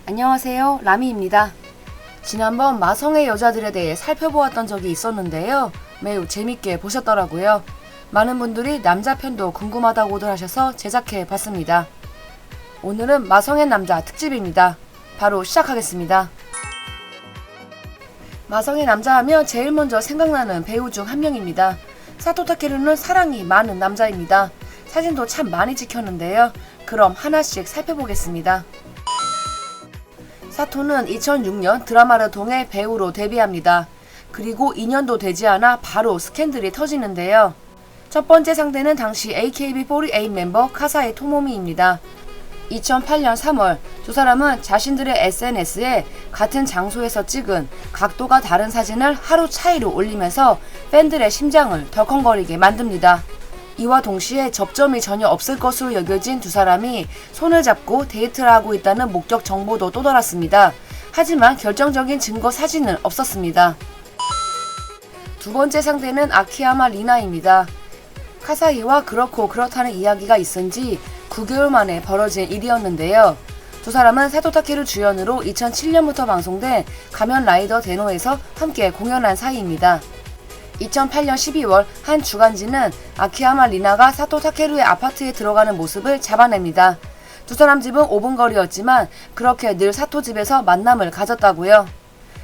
안녕하세요, 라미입니다. 지난번 마성의 여자들에 대해 살펴보았던 적이 있었는데요. 매우 재밌게 보셨더라고요. 많은 분들이 남자 편도 궁금하다고들 하셔서 제작해 봤습니다. 오늘은 마성의 남자 특집입니다. 바로 시작하겠습니다. 마성의 남자 하면 제일 먼저 생각나는 배우 중 한 명입니다. 사토 타케루는 사랑이 많은 남자입니다. 사진도 참 많이 찍혔는데요. 그럼 하나씩 살펴보겠습니다. 사토는 2006년 드라마를 통해 배우로 데뷔합니다. 그리고 2년도 되지 않아 바로 스캔들이 터지는데요. 첫 번째 상대는 당시 AKB48 멤버 카사이 토모미입니다. 2008년 3월 두 사람은 자신들의 SNS에 같은 장소에서 찍은 각도가 다른 사진을 하루 차이로 올리면서 팬들의 심장을 덜컹거리게 만듭니다. 이와 동시에 접점이 전혀 없을 것으로 여겨진 두 사람이 손을 잡고 데이트를 하고 있다는 목격 정보도 떠돌았습니다. 하지만 결정적인 증거 사진은 없었습니다. 두 번째 상대는 아키야마 리나입니다. 카사이와 그렇고 그렇다는 이야기가 있은 지 9개월 만에 벌어진 일이었는데요. 두 사람은 사토 타케루 주연으로 2007년부터 방송된 가면 라이더 데노에서 함께 공연한 사이입니다. 2008년 12월 한 주간지는 아키야마 리나가 사토 타케루의 아파트에 들어가는 모습을 잡아냅니다. 두 사람 집은 5분 거리였지만 그렇게 늘 사토 집에서 만남을 가졌다고요.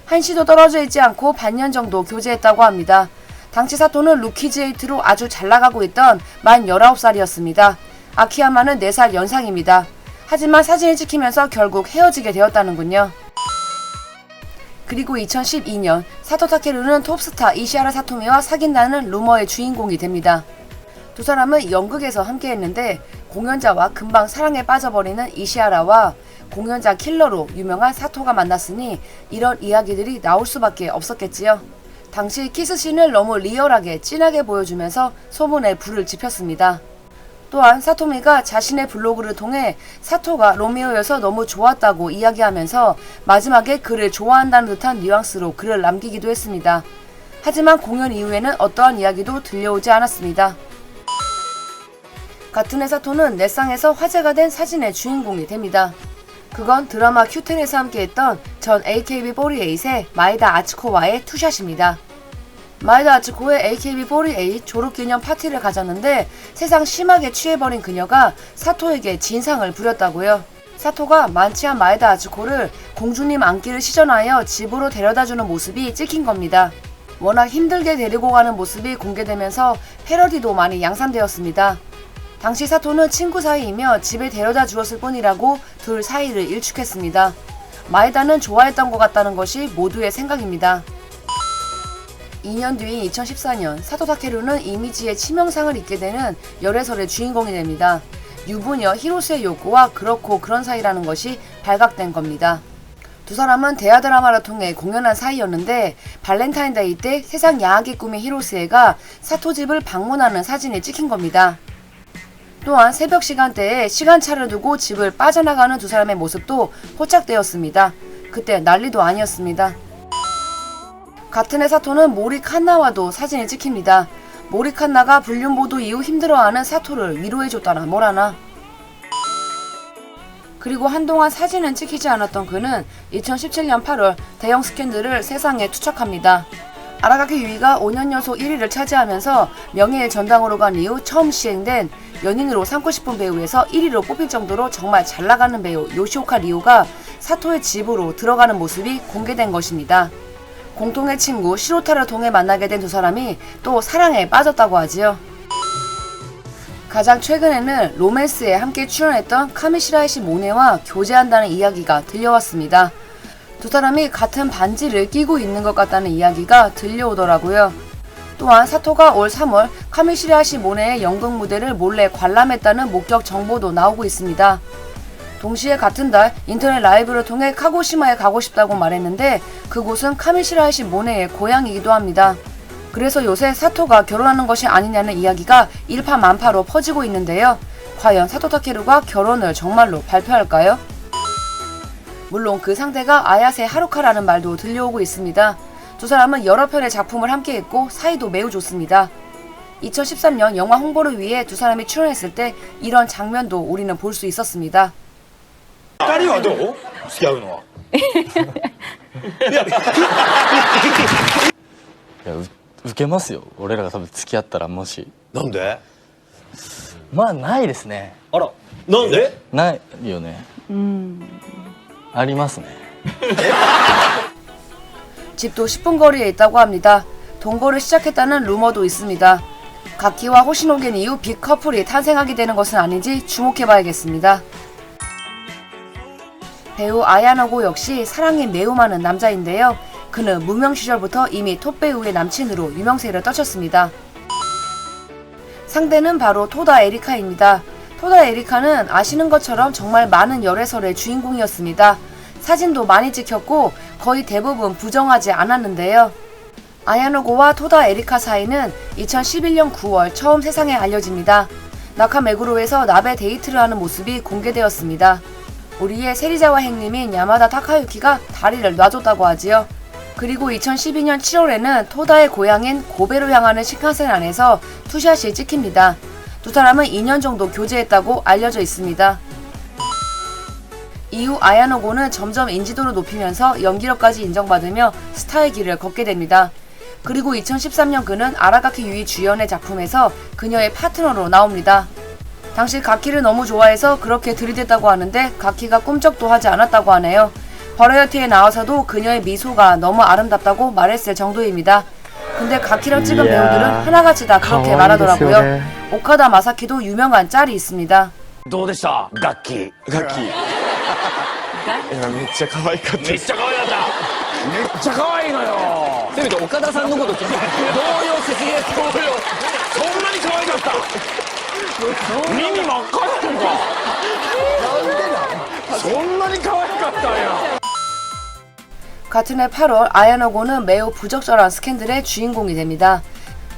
한시도 떨어져 있지 않고 반년 정도 교제했다고 합니다. 당시 사토는 루키즈8로 아주 잘 나가고 있던 만 19살이었습니다. 아키야마는 4살 연상입니다. 하지만 사진을 찍히면서 결국 헤어지게 되었다는군요. 그리고 2012년 사토 타케루는 톱스타 이시하라 사토미와 사귄다는 루머의 주인공이 됩니다. 두 사람은 연극에서 함께했는데 공연자와 금방 사랑에 빠져버리는 이시하라와 공연자 킬러로 유명한 사토가 만났으니 이런 이야기들이 나올 수밖에 없었겠지요. 당시 키스씬을 너무 리얼하게 진하게 보여주면서 소문에 불을 지폈습니다. 또한 사토미가 자신의 블로그를 통해 사토가 로미오여서 너무 좋았다고 이야기하면서 마지막에 그를 좋아한다는 듯한 뉘앙스로 글을 남기기도 했습니다. 하지만 공연 이후에는 어떠한 이야기도 들려오지 않았습니다. 같은 해 사토는 넷상에서 화제가 된 사진의 주인공이 됩니다. 그건 드라마 큐텐에서 함께했던 전 AKB48의 마에다 아츠코와의 투샷입니다. 마에다 아츠코의 AKB48 졸업기념 파티를 가졌는데 세상 심하게 취해버린 그녀가 사토에게 진상을 부렸다고요. 사토가 만취한 마에다 아츠코를 공주님 안기를 시전하여 집으로 데려다주는 모습이 찍힌 겁니다. 워낙 힘들게 데리고 가는 모습이 공개되면서 패러디도 많이 양산되었습니다. 당시 사토는 친구 사이이며 집에 데려다 주었을 뿐이라고 둘 사이를 일축했습니다. 마에다는 좋아했던 것 같다는 것이 모두의 생각입니다. 2년 뒤인 2014년 사토 타케루는 이미지의 치명상을 입게 되는 열애설의 주인공이 됩니다. 유부녀 히로스의 요코와 그렇고 그런 사이라는 것이 발각된 겁니다. 두 사람은 대하 드라마를 통해 공연한 사이였는데 발렌타인데이 때 세상 야하게 꾸민 히로스에가 사토 집을 방문하는 사진이 찍힌 겁니다. 또한 새벽 시간대에 시간차를 두고 집을 빠져나가는 두 사람의 모습도 포착되었습니다. 그때 난리도 아니었습니다. 같은 해 사토는 모리 칸나와도 사진이 찍힙니다. 모리 칸나가 불륜보도 이후 힘들어하는 사토를 위로해줬다나 뭐라나. 그리고 한동안 사진은 찍히지 않았던 그는 2017년 8월 대형 스캔들을 세상에 투척합니다. 아라가키 유이가 5년 연속 1위를 차지하면서 명예의 전당으로 간 이후 처음 시행된 연인으로 삼고 싶은 배우에서 1위로 뽑힐 정도로 정말 잘 나가는 배우 요시오카 리오가 사토의 집으로 들어가는 모습이 공개된 것입니다. 공통의 친구 시로타를 통해 만나게 된 두 사람이 또 사랑에 빠졌다고 하지요. 가장 최근에는 로맨스에 함께 출연했던 카미시라이시 모네와 교제한다는 이야기가 들려왔습니다. 두 사람이 같은 반지를 끼고 있는 것 같다는 이야기가 들려오더라고요. 또한 사토가 올 3월 카미시라이시 모네의 연극 무대를 몰래 관람했다는 목격 정보도 나오고 있습니다. 동시에 같은 달 인터넷 라이브를 통해 카고시마에 가고 싶다고 말했는데 그곳은 카미시라이시 모네의 고향이기도 합니다. 그래서 요새 사토가 결혼하는 것이 아니냐는 이야기가 일파만파로 퍼지고 있는데요. 과연 사토 타케루가 결혼을 정말로 발표할까요? 물론 그 상대가 아야세 하루카라는 말도 들려오고 있습니다. 두 사람은 여러 편의 작품을 함께했고 사이도 매우 좋습니다. 2013년 영화 홍보를 위해 두 사람이 출연했을 때 이런 장면도 우리는 볼 수 있었습니다. 二人はどう？付き合うのは。いや、受けますよ。俺らが多分付き合ったらもし。なんで？まあないですね。あら、なんで？ないよね。ありますね。 집도 10분 거리에 있다고 합니다. 동거를 시작했다는 루머도 있습니다. 가키와 호시노겐 이후 빅 커플이 탄생하게 되는 것은 아닌지 주목해봐야겠습니다. 배우 아야노고 역시 사랑이 매우 많은 남자인데요. 그는 무명 시절부터 이미 톱배우의 남친으로 유명세를 떨쳤습니다. 상대는 바로 토다 에리카입니다. 토다 에리카는 아시는 것처럼 정말 많은 열애설의 주인공이었습니다. 사진도 많이 찍혔고 거의 대부분 부정하지 않았는데요. 아야노고와 토다 에리카 사이는 2011년 9월 처음 세상에 알려집니다. 나카메구로에서 나베 데이트를 하는 모습이 공개되었습니다. 우리의 세리자와 행님인 야마다 타카유키가 다리를 놔줬다고 하지요. 그리고 2012년 7월에는 토다의 고향인 고베로 향하는 신칸센 안에서 투샷이 찍힙니다. 두 사람은 2년 정도 교제했다고 알려져 있습니다. 이후 아야노고는 점점 인지도를 높이면서 연기력까지 인정받으며 스타의 길을 걷게 됩니다. 그리고 2013년 그는 아라가키 유이 주연의 작품에서 그녀의 파트너로 나옵니다. 당시 가키를 너무 좋아해서 그렇게 들이댔다고 하는데 가키가 꿈쩍도 하지 않았다고 하네요. 버라이어티에 나와서도 그녀의 미소가 너무 아름답다고 말했을 정도입니다. 근데 가키랑 찍은 배우들은 하나같이 다 그렇게 말하더라고요. 오카다 마사키도 유명한 짤이 있습니다. どうでした？ガッキー。ガッキー。いや、めっちゃ可愛かった。めっちゃ可愛かった。めっちゃ可愛いのよ。せめて岡田さんのこと聞いて。動揺説明動揺。そんなに可愛かった。耳真っ赤やんか。なんでなん？そんなに可愛かったんや。 같은 해 8월 아야노고는 매우 부적절한 스캔들의 주인공이 됩니다.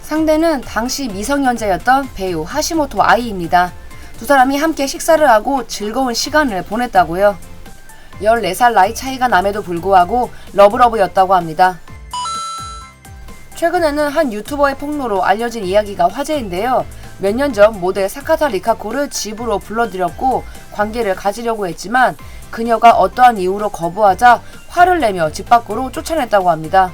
상대는 당시 미성년자였던 배우 하시모토 아이입니다. 두 사람이 함께 식사를 하고 즐거운 시간을 보냈다고요. 14살 나이 차이가 남에도 불구하고 러브러브였다고 합니다. 최근에는 한 유튜버의 폭로로 알려진 이야기가 화제인데요. 몇 년 전 모델 사카타 리카코를 집으로 불러들였고 관계를 가지려고 했지만 그녀가 어떠한 이유로 거부하자 화를 내며 집 밖으로 쫓아냈다고 합니다.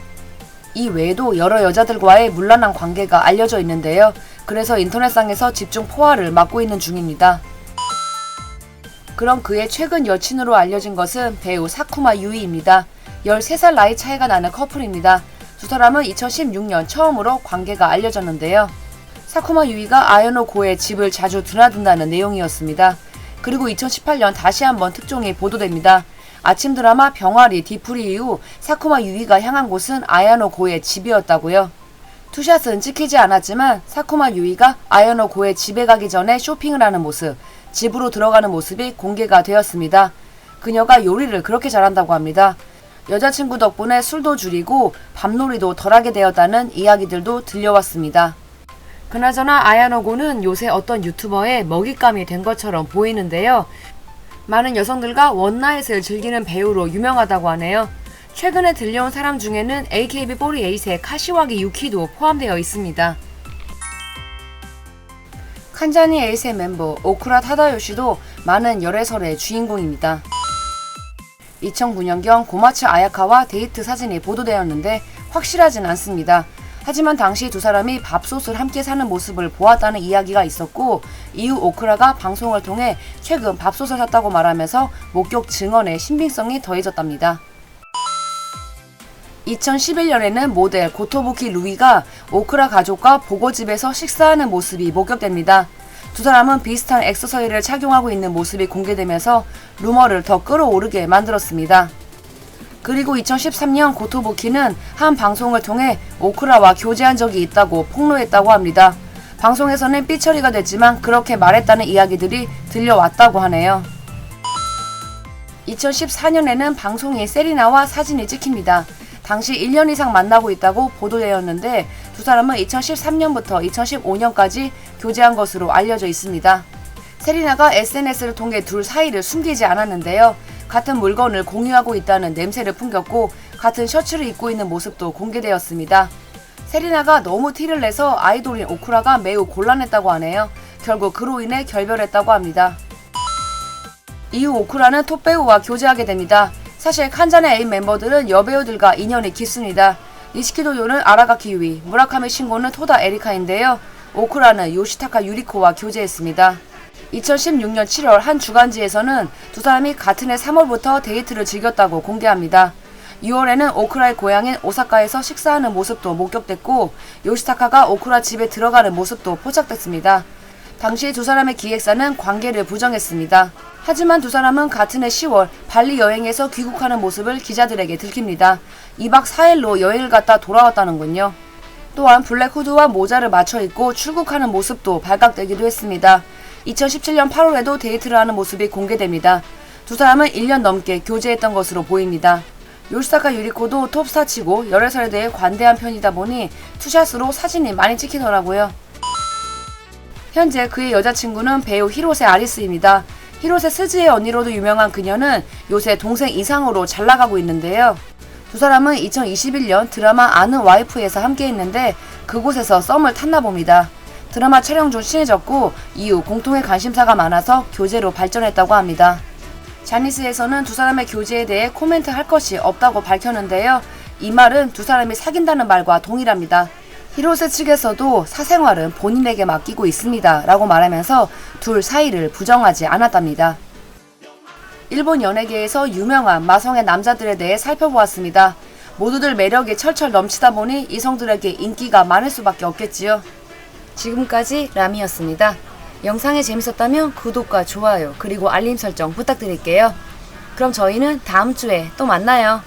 이 외에도 여러 여자들과의 문란한 관계가 알려져 있는데요. 그래서 인터넷상에서 집중 포화를 맞고 있는 중입니다. 그럼 그의 최근 여친으로 알려진 것은 배우 사쿠마 유이입니다. 13살 나이 차이가 나는 커플입니다. 두 사람은 2016년 처음으로 관계가 알려졌는데요. 사쿠마 유이가 아야노 고의 집을 자주 드나든다는 내용이었습니다. 그리고 2018년 다시 한번 특종이 보도됩니다. 아침 드라마 병아리 디프리 이후 사쿠마 유이가 향한 곳은 아야노 고의 집이었다고요. 투샷은 찍히지 않았지만 사쿠마 유이가 아야노 고의 집에 가기 전에 쇼핑을 하는 모습, 집으로 들어가는 모습이 공개가 되었습니다. 그녀가 요리를 그렇게 잘한다고 합니다. 여자친구 덕분에 술도 줄이고 밤놀이도 덜하게 되었다는 이야기들도 들려왔습니다. 그나저나 아야노고는 요새 어떤 유튜버의 먹잇감이 된 것처럼 보이는데요. 많은 여성들과 원나잇을 즐기는 배우로 유명하다고 하네요. 최근에 들려온 사람 중에는 AKB48의 카시와기 유키도 포함되어 있습니다. 칸자니 에이스의 멤버 오쿠라 타다요시도 많은 열애설의 주인공입니다. 2009년경 고마츠 아야카와 데이트 사진이 보도되었는데 확실하진 않습니다. 하지만 당시 두 사람이 밥솥을 함께 사는 모습을 보았다는 이야기가 있었고 이후 오쿠라가 방송을 통해 최근 밥솥을 샀다고 말하면서 목격 증언의 신빙성이 더해졌답니다. 2011년에는 모델 고토부키 루이가 오쿠라 가족과 보고집에서 식사하는 모습이 목격됩니다. 두 사람은 비슷한 액세서리를 착용하고 있는 모습이 공개되면서 루머를 더 끌어오르게 만들었습니다. 그리고 2013년 고토부키는 한 방송을 통해 오쿠라와 교제한 적이 있다고 폭로했다고 합니다. 방송에서는 삐처리가 됐지만 그렇게 말했다는 이야기들이 들려왔다고 하네요. 2014년에는 방송인 세리나와 사진이 찍힙니다. 당시 1년 이상 만나고 있다고 보도되었는데 두 사람은 2013년부터 2015년까지 교제한 것으로 알려져 있습니다. 세리나가 SNS를 통해 둘 사이를 숨기지 않았는데요. 같은 물건을 공유하고 있다는 냄새를 풍겼고 같은 셔츠를 입고 있는 모습도 공개되었습니다. 세리나가 너무 티를 내서 아이돌인 오쿠라가 매우 곤란했다고 하네요. 결국 그로 인해 결별했다고 합니다. 이후 오쿠라는 톱배우와 교제하게 됩니다. 사실 칸잔의 애인 멤버들은 여배우들과 인연이 깊습니다. 니시키도요는 아라가키 유이, 무라카미 신고는 토다 에리카인데요. 오쿠라는 요시타카 유리코와 교제했습니다. 2016년 7월 한 주간지에서는 두 사람이 같은 해 3월부터 데이트를 즐겼다고 공개합니다. 6월에는 오쿠라의 고향인 오사카에서 식사하는 모습도 목격됐고 요시타카가 오쿠라 집에 들어가는 모습도 포착됐습니다. 당시 두 사람의 기획사는 관계를 부정했습니다. 하지만 두 사람은 같은 해 10월 발리 여행에서 귀국하는 모습을 기자들에게 들킵니다. 2박 4일로 여행을 갔다 돌아왔다는군요. 또한 블랙 후드와 모자를 맞춰 입고 출국하는 모습도 발각되기도 했습니다. 2017년 8월에도 데이트를 하는 모습이 공개됩니다. 두 사람은 1년 넘게 교제했던 것으로 보입니다. 요시타카 유리코도 톱스타치고 11살에 대해 관대한 편이다 보니 투샷으로 사진이 많이 찍히더라고요. 현재 그의 여자친구는 배우 히로세 아리스입니다. 히로세 스즈의 언니로도 유명한 그녀는 요새 동생 이상으로 잘 나가고 있는데요. 두 사람은 2021년 드라마 아는 와이프에서 함께 했는데 그곳에서 썸을 탔나 봅니다. 드라마 촬영 중 친해졌고 이후 공통의 관심사가 많아서 교제로 발전했다고 합니다. 자니스에서는 두 사람의 교제에 대해 코멘트할 것이 없다고 밝혔는데요. 이 말은 두 사람이 사귄다는 말과 동일합니다. 히로세 측에서도 사생활은 본인에게 맡기고 있습니다 라고 말하면서 둘 사이를 부정하지 않았답니다. 일본 연예계에서 유명한 마성의 남자들에 대해 살펴보았습니다. 모두들 매력이 철철 넘치다 보니 이성들에게 인기가 많을 수밖에 없겠지요. 지금까지 라미였습니다. 영상이 재밌었다면 구독과 좋아요 그리고 알림 설정 부탁드릴게요. 그럼 저희는 다음 주에 또 만나요.